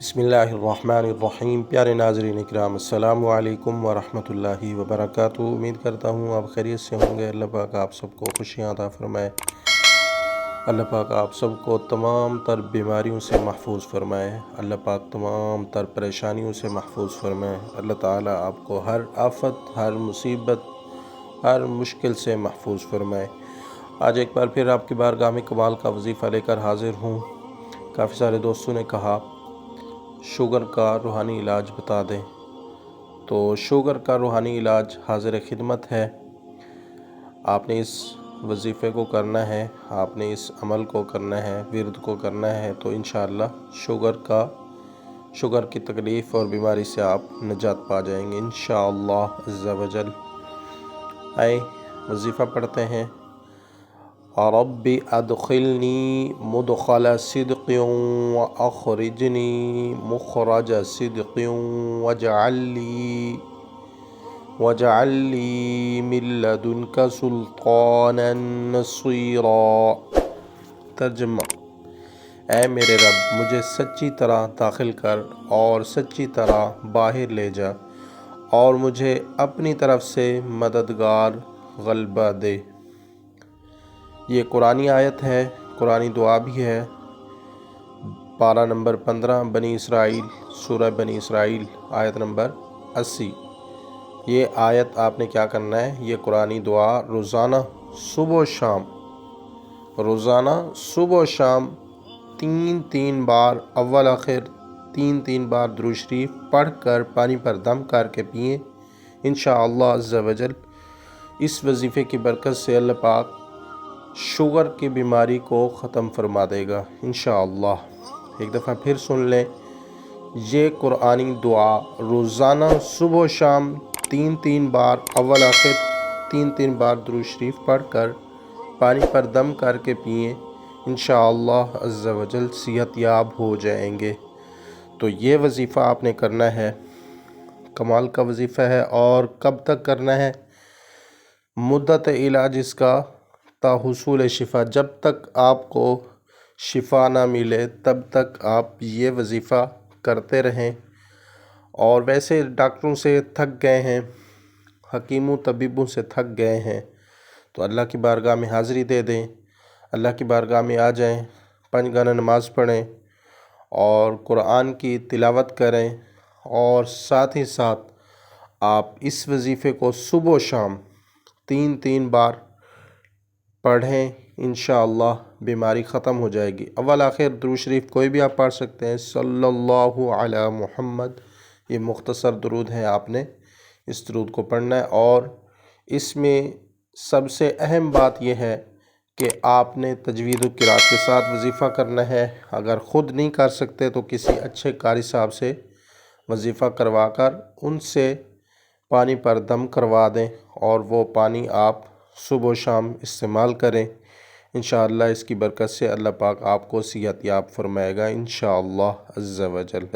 بسم اللہ الرحمن الرحیم۔ پیارے ناظرین اکرام، السلام علیکم ورحمۃ اللہ وبرکاتہ۔ امید کرتا ہوں آپ خیریت سے ہوں گے۔ اللہ پاک آپ سب کو خوشیاں عطا فرمائے۔ اللہ پاک آپ سب کو تمام تر بیماریوں سے محفوظ فرمائے۔ اللہ پاک تمام تر پریشانیوں سے محفوظ فرمائے۔ اللہ تعالیٰ آپ کو ہر آفت، ہر مصیبت، ہر مشکل سے محفوظ فرمائے۔ آج ایک بار پھر آپ کی بارگاہ میں کمال کا وظیفہ لے کر حاضر ہوں۔ کافی سارے دوستوں نے کہا شوگر کا روحانی علاج بتا دیں، تو شوگر کا روحانی علاج حاضر خدمت ہے۔ آپ نے اس وظیفے کو کرنا ہے، آپ نے اس عمل کو کرنا ہے، ورد کو کرنا ہے، تو انشاءاللہ شوگر کی تکلیف اور بیماری سے آپ نجات پا جائیں گے انشاءاللہ عز و جل۔ آئے وظیفہ پڑھتے ہیں۔ رب ادخلنی مدخل صدق واخرجنی مخرج صدق واجعل لی من لدنک سلطانا نصیرا۔ ترجمہ: اے میرے رب، مجھے سچی طرح داخل کر اور سچی طرح باہر لے جا، اور مجھے اپنی طرف سے مددگار غلبہ دے۔ یہ قرآنی آیت ہے، قرآنی دعا بھی ہے۔ پارہ نمبر 15 بنی اسرائیل، سورہ بنی اسرائیل، آیت نمبر 80۔ یہ آیت آپ نے کیا کرنا ہے؟ یہ قرآنی دعا روزانہ صبح و شام تین بار، اول آخر تین بار درود شریف پڑھ کر پانی پر دم کر کے پئیں انشاءاللہ عز و جل۔ اس وظیفے کی برکت سے اللہ پاک شوگر کی بیماری کو ختم فرما دے گا انشاءاللہ۔ ایک دفعہ پھر سن لیں، یہ قرآنی دعا روزانہ صبح و شام تین بار، اول آخر تین بار درود شریف پڑھ کر پانی پر دم کر کے پئیں انشاءاللہ عز و جل، صحت یاب ہو جائیں گے۔ تو یہ وظیفہ آپ نے کرنا ہے، کمال کا وظیفہ ہے۔ اور کب تک کرنا ہے؟ مدت علاج اس کا تا حصول شفا، جب تک آپ کو شفا نہ ملے تب تک آپ یہ وظیفہ کرتے رہیں۔ اور ویسے ڈاکٹروں سے تھک گئے ہیں، حکیموں طبیبوں سے تھک گئے ہیں، تو اللہ کی بارگاہ میں حاضری دے دیں، اللہ کی بارگاہ میں آ جائیں، 5 گانا نماز پڑھیں اور قرآن کی تلاوت کریں، اور ساتھ ہی ساتھ آپ اس وظیفے کو صبح و شام تین بار پڑھیں انشاءاللہ، بیماری ختم ہو جائے گی۔ اول آخر درود شریف کوئی بھی آپ پڑھ سکتے ہیں، صلی اللہ علی محمد، یہ مختصر درود ہے، آپ نے اس درود کو پڑھنا ہے۔ اور اس میں سب سے اہم بات یہ ہے کہ آپ نے تجوید و قرات کے ساتھ وظیفہ کرنا ہے۔ اگر خود نہیں کر سکتے تو کسی اچھے قاری صاحب سے وظیفہ کروا کر ان سے پانی پر دم کروا دیں، اور وہ پانی آپ صبح و شام استعمال کریں انشاءاللہ۔ اس کی برکت سے اللہ پاک آپ کو صحت یاب فرمائے گا انشاءاللہ عز و جل۔